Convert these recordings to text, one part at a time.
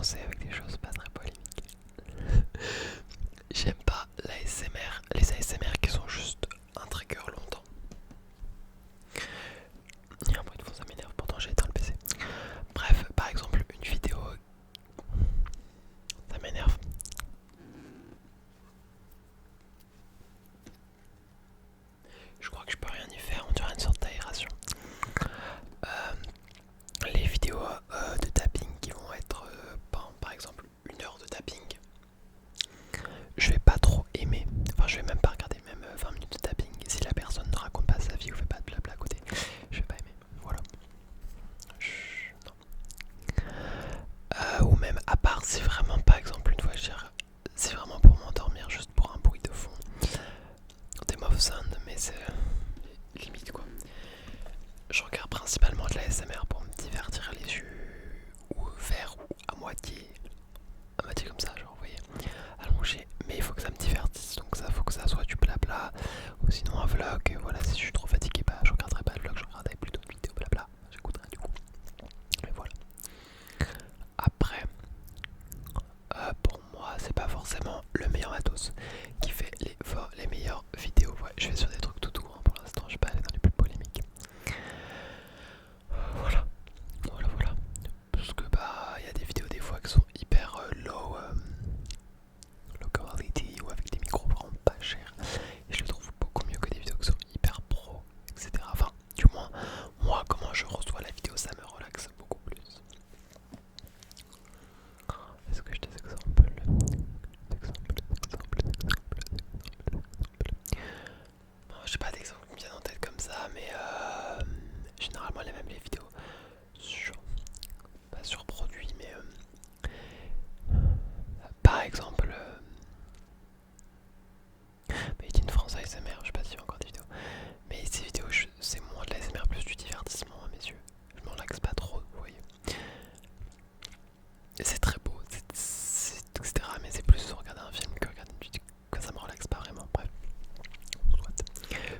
commencer avec des choses pas très polémiques. J'aime pas l'ASMR, les ASMR qui sont juste un trigger longtemps. Il y a un bruit de fond, ça m'énerve, pourtant j'ai éteint le PC. Bref, par exemple, une vidéo, ça m'énerve. Je crois que je peux rien y faire, on dirait une sorte d'aération. Les vidéos de tapping qui vont être, par exemple, 1 heure de tapping, je vais pas trop aimer. Enfin, je vais même pas regarder même 20 minutes de tapping. Si la personne ne raconte pas sa vie ou fait pas de blabla à côté, je vais pas aimer. Voilà. Non. Ou même à part si vraiment, par exemple, une fois je dirais, c'est vraiment pour m'endormir, juste pour un bruit de fond. Des of sound, mais c'est limite quoi. Je regarde principalement de la SMR pour me divertir les yeux ouverts ou à moitié comme ça, genre vous voyez, allongé, mais il faut que ça me divertisse, donc ça faut que ça soit du blabla, ou sinon un vlog, voilà, si je suis trop fatigué, bah je regarderai pas le vlog, je regarderai plutôt une vidéo blabla, j'écouterai du coup, mais voilà. Après, pour moi, c'est pas forcément le meilleur matos qui fait les meilleures vidéos, ouais, je vais sur des trucs tout doux, hein, pour l'instant, je vais pas aller dans les plus polémiques. Voilà, voilà. Parce que bah, il y a des vidéos des fois qui sont hyper low quality ou avec des micros vraiment pas chers. Et je le trouve beaucoup mieux que des vidéos qui sont hyper pro, etc. Enfin, du moins, moi, comment je reçois la vidéo, ça me relaxe beaucoup plus. Est-ce que j'ai des exemples? Bon, j'ai pas d'exemple qui me viennent en tête comme ça, mais généralement les mêmes les vidéos sur, pas sur produit, mais par exemple Made in France ASMR, je sais pas s'il y a encore des vidéos, mais ces vidéos c'est moins de l'ASMR, plus du divertissement à mes yeux. Je m'en laxe pas trop, vous voyez. Et c'est très beau, etc. Mais c'est plus regarder un film que regarder une vidéo, que ça me relaxe pas vraiment. Bref, soit.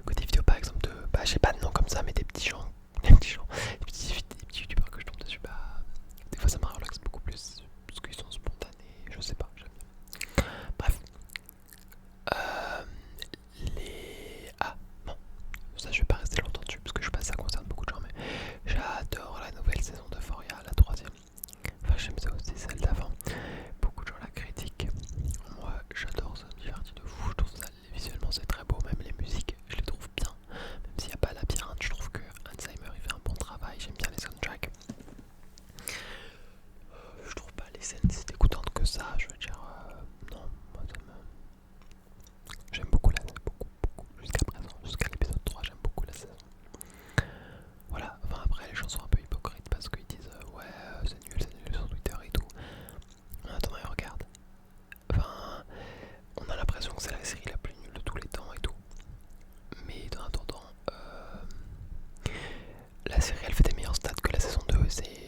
Que des vidéos par exemple de, bah j'ai pas de nom comme ça, mais des petits gens, des petits youtubeurs que je tombe dessus, bah des fois ça me relaxe beaucoup plus parce qu'ils sont spontanés, je sais pas, j'aime bien. Bref, ah non, ça je vais pas rester longtemps dessus parce que je sais pas si ça concerne beaucoup de gens, mais j'adore la nouvelle saison de Euphoria, la 3e. Enfin j'aime ça aussi, celle d'avant. Beaucoup de gens la critiquent. Moi j'adore, ça me divertit de fou. Je trouve ça visuellement c'est très beau, même les musiques je les trouve bien. Même s'il n'y a pas labyrinthe, je trouve que Alzheimer il fait un bon travail. J'aime bien les soundtracks. Je trouve pas les scènes si dégoûtantes que ça. Je veux dire, non, moi ça me. J'aime beaucoup la saison, beaucoup. Jusqu'à présent, jusqu'à l'épisode 3, j'aime beaucoup la saison. Voilà, enfin après les gens sont un peu hypocrites parce qu'ils disent ouais c'est nul sur Twitter et tout. Attends, regarde. Enfin, on a l'impression que c'est la série la plus nulle de tous les temps et tout. Mais en attendant, la série elle fait des meilleurs stats que la saison 2. C'est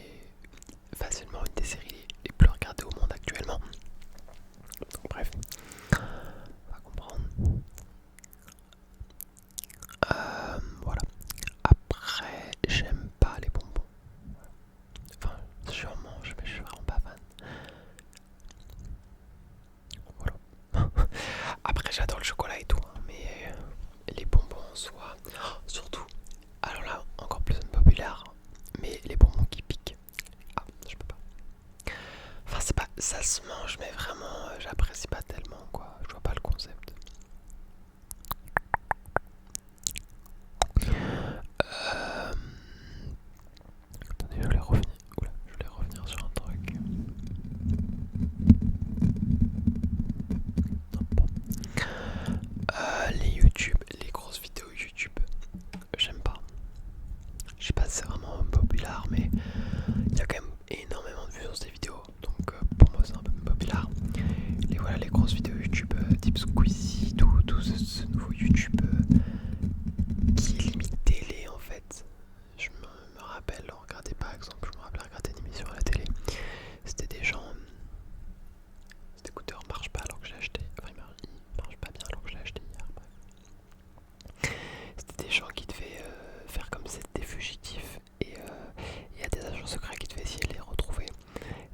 facilement une des séries les plus regardées au monde actuellement. Donc bref, on va comprendre. Voilà. Après, j'aime pas les bonbons. Enfin, j'en mange, mais je suis vraiment pas fan. Voilà. Après, j'adore le chocolat et tout, hein, mais les bonbons en soi, surtout. Alors là, encore plus populaire, mais les bonbons qui piquent. Ah, je peux pas. Enfin, c'est pas. Ça se mange, mais vraiment, j'apprécie pas tellement, quoi. Je vois pas le concept. Attendez, je voulais revenir. Oula, je voulais revenir sur un truc. Non, bon. Les YouTube, les grosses vidéos YouTube, j'aime pas. Je sais pas si c'est vraiment populaire, mais il y a quand même énormément de vues sur ces vidéos, donc pour moi c'est un peu populaire. Et voilà les grosses vidéos YouTube, type Squeezie, tout ce nouveau YouTube qui est limite télé en fait. Je me rappelle regarder par exemple, je me rappelle regarder une émission à la télé, c'était des gens, cet écouteur marche pas alors que j'ai acheté, enfin il marche pas bien alors que je l'ai acheté hier, bref. C'était des gens qui devaient faire comme si c'était des fugitifs et il y a des agents secrets qui devaient essayer de les retrouver.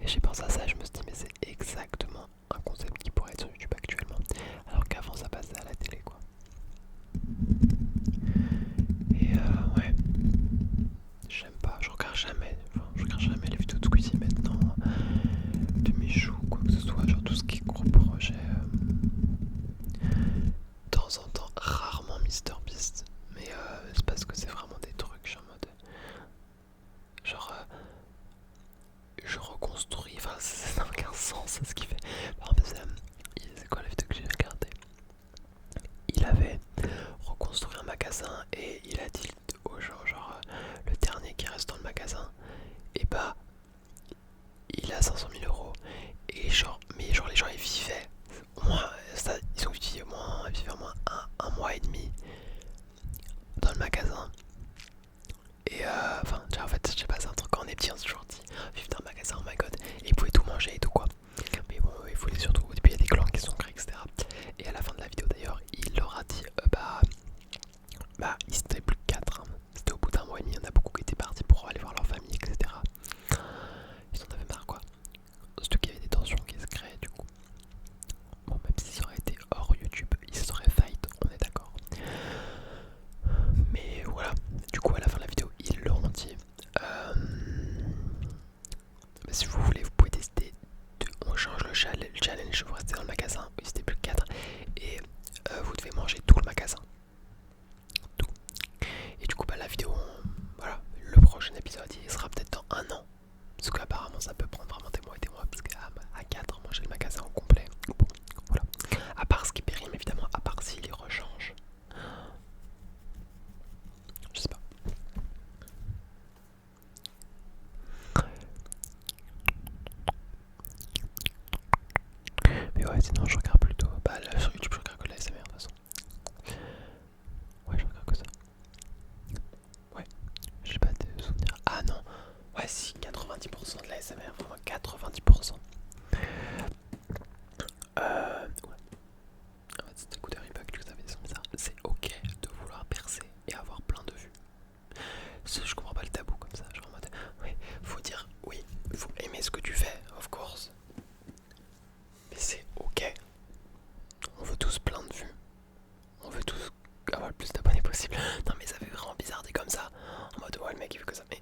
Et j'ai pensé à ça et je me suis dit sens à ce qu'il fait. Par exemple, c'est quoi la vidéo que j'ai regardée? Il avait reconstruit un magasin et il a dit aux gens, genre le dernier qui reste dans le magasin, et bah il a 500 000 euros. Et genre, mais genre les gens ils vivaient au moins, ça, ils ont vivé au moins un mois et demi dans le magasin. Et enfin, en fait, je sais pas, c'est un truc quand on est petit, on s'est toujours dit, vivre dans un magasin, oh my god, et ils pouvaient tout manger et tout quoi. Mais bon, il voulait surtout, au début il y a des clans qui sont créés, etc. Et à la fin de la vidéo d'ailleurs, il leur a dit, il c'était plus que 4, hein. C'était au bout d'un mois et demi, il y en a beaucoup qui étaient partis pour aller voir leur famille, etc. Ils en avaient marre quoi. Surtout qu'il y avait des tensions qui se créaient du coup. Bon, même si ça aurait été hors YouTube, ils se seraient fight, on est d'accord. Mais voilà, du coup à la fin de la vidéo, ils leur ont dit si vous voulez, vous pouvez décider on change le challenge, vous restez dans le magasin, oui c'était plus que 4, et vous devez manger tout le magasin. Tout. Et du coup la vidéo, voilà, le prochain épisode il sera peut-être dans un an. Parce qu'apparemment ça peut prendre vraiment des mois et des mois, parce qu'à 4 manger le magasin au complet. Bon, voilà. À part ce qui périme évidemment, à part s'il les rechange. Je sais pas. Mais ouais, sinon je regarde plutôt. Là sur YouTube je regarde que la SMR de toute façon. Ouais, je regarde que ça. Ouais, j'ai pas de souvenirs. Ah non, ouais, si, 90% de la SMR, vraiment 90%. Ouais. En fait, cet écouteur il bug, du coup ça fait des sons bizarres. C'est ok de vouloir percer et avoir plein de vues. Je comprends pas le tabou comme ça, genre en mode, oui, faut dire, oui, faut aimer ce que tu fais, of course. Mais c'est ok. On veut tous plein de vues. On veut tous avoir le plus d'abonnés possible. Non mais ça fait vraiment bizarre dit comme ça. En mode ouais le mec il veut que ça. Mais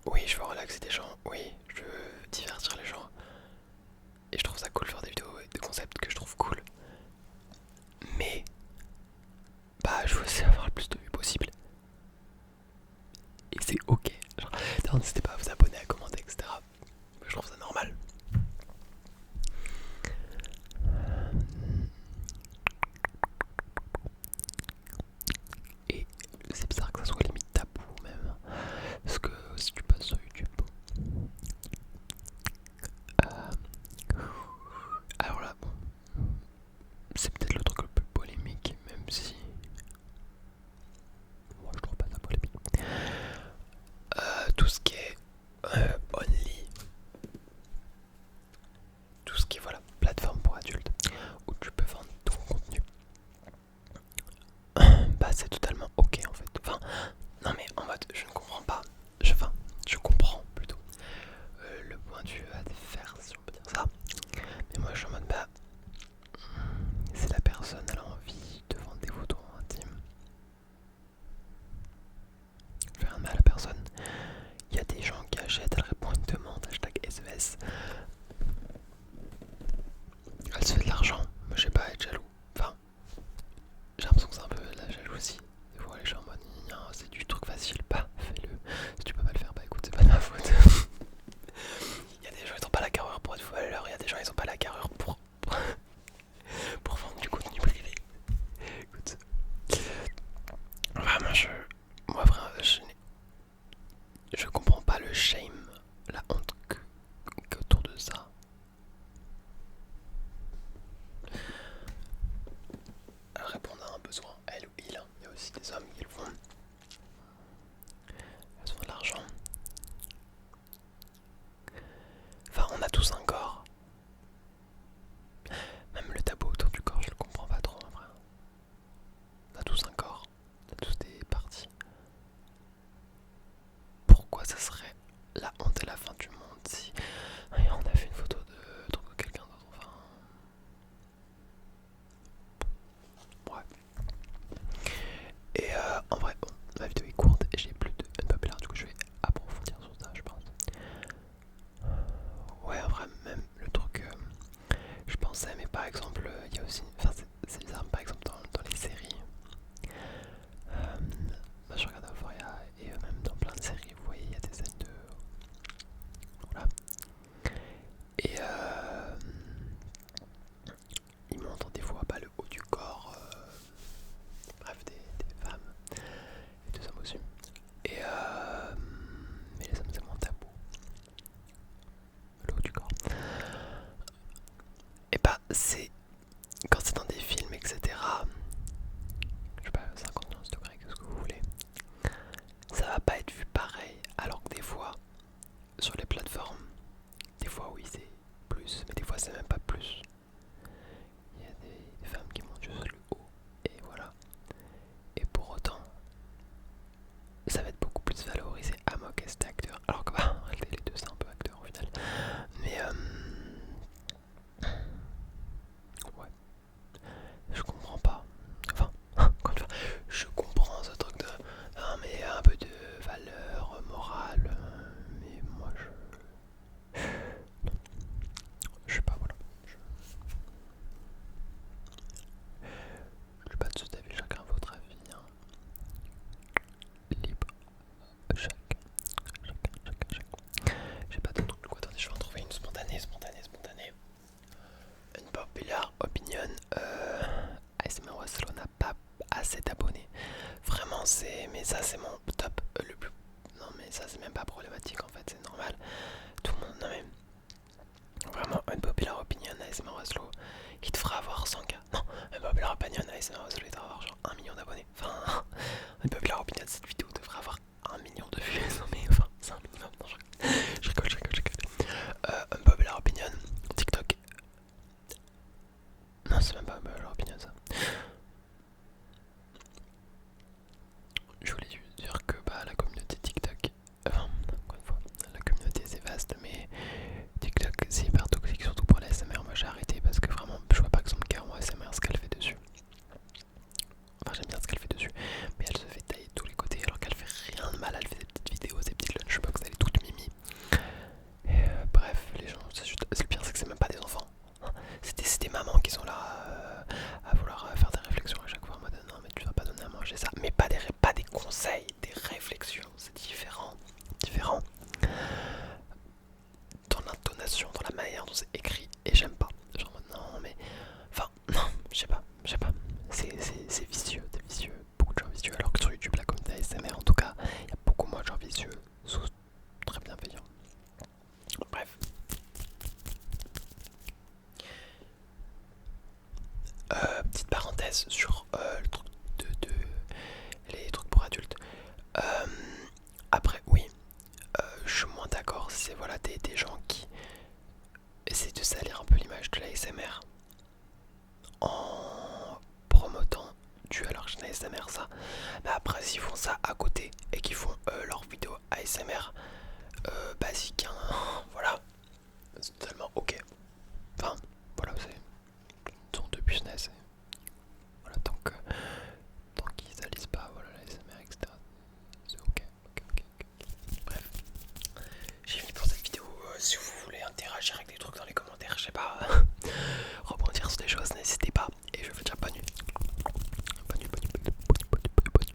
oui je veux relaxer des gens. Oui je veux divertir les gens. Et je trouve ça cool de faire des vidéos de concepts que je trouve cool. Mais je veux aussi avoir le plus de vues possible. Et c'est ok. Genre, n'hésitez pas à vous abonner, à commenter, etc. Je trouve ça normal. Et c'est bizarre que ça soit limite tabou même. Parce que si tu passes sur YouTube. Alors là, bon. C'est peut-être le truc le plus polémique, même si. Moi je trouve pas ça polémique. Tout ce qui est only. Tout ce qui est voilà, plateforme pour adultes. Où tu peux vendre ton contenu. C'est totalement ok en fait. Enfin, non mais en mode je ne comprends pas. Je comprends plutôt le point de vue adverse si on peut dire ça. Mais moi je suis en mode si la personne elle a envie de vendre des photos intimes, je fais rien de mal à la personne. Il y a des gens qui achètent, elle répond à une demande, hashtag SES. Elle se fait de l'argent, moi je sais pas être jaloux. Enfin, j'ai l'impression que c'est un peu de la jalousie. Des fois les gens en mode c'est du truc facile, fais-le. Si tu peux pas le faire, écoute, c'est pas de ma faute. Il y a des gens ils ont pas la carrure pour être followers, il y a des gens ils ont pas la carrure pour vendre du contenu privé. Écoute, vraiment moi vraiment je comprends pas le shame, la honte qu'autour de ça. Répondre à un besoin, elle ou il, hein. Il y a aussi des hommes qui le font. Elles ont de l'argent. Enfin, on a tous un corps. Même le tabou autour du corps, je le comprends pas trop en vrai. On a tous un corps, on a tous des parties. Pourquoi ça serait la honte et la fin du monde ASMR Oslo doit avoir genre 1 million d'abonnés. Enfin, Unpopular Opinion, cette vidéo devrait avoir 1 million de vues. Non mais enfin, c'est un minimum. Non, je rigole. Unpopular Opinion, TikTok. Non, c'est même pas Unpopular Opinion ça. Je voulais juste dire que la communauté TikTok, enfin, encore une fois, la communauté c'est vaste, mais TikTok c'est hyper toxique, surtout pour la SMR. Moi j'ai arrêté parce que vraiment, je vois pas que son cœur en SMR ce qu'elle fait dessus. Enfin, j'aime bien ce qu'elle fait dessus, mais elle se fait tailler de tous les côtés alors qu'elle fait rien de mal. Elle fait des petites vidéos, des petites lunchbox, elle est toute mimi. Et bref, les gens, le pire c'est que c'est même pas des enfants. C'est des mamans qui sont là à vouloir faire des réflexions à chaque fois en mode non mais tu dois pas donner à manger ça, mais pas des conseils, des réflexions, c'est différent, dans l'intonation, dans la manière dont c'est écrit, et j'aime pas. Genre non mais, enfin non, je sais pas, c'est vicieux, beaucoup de gens vicieux, alors que sur YouTube la communauté ASMR en tout cas, il y a beaucoup moins de gens vicieux, sous très bienveillants. Bref. Petite parenthèse sur le truc les trucs pour adultes. Après, oui, je suis moins d'accord si c'est voilà, des gens qui essaient de salir un peu l'image de l'ASMR en promotant du alors que je n'ASMR ça. Mais après, s'ils font ça à côté et qu'ils font leur vidéo ASMR basique, hein, voilà, c'est totalement ok. Enfin, voilà, c'est une sorte de business. Voilà, tant qu'ils salisent pas voilà, l'ASMR, etc. C'est ok. Bref, j'ai fini pour cette vidéo. Si vous voulez interagir avec des trucs dans les commentaires, je sais pas,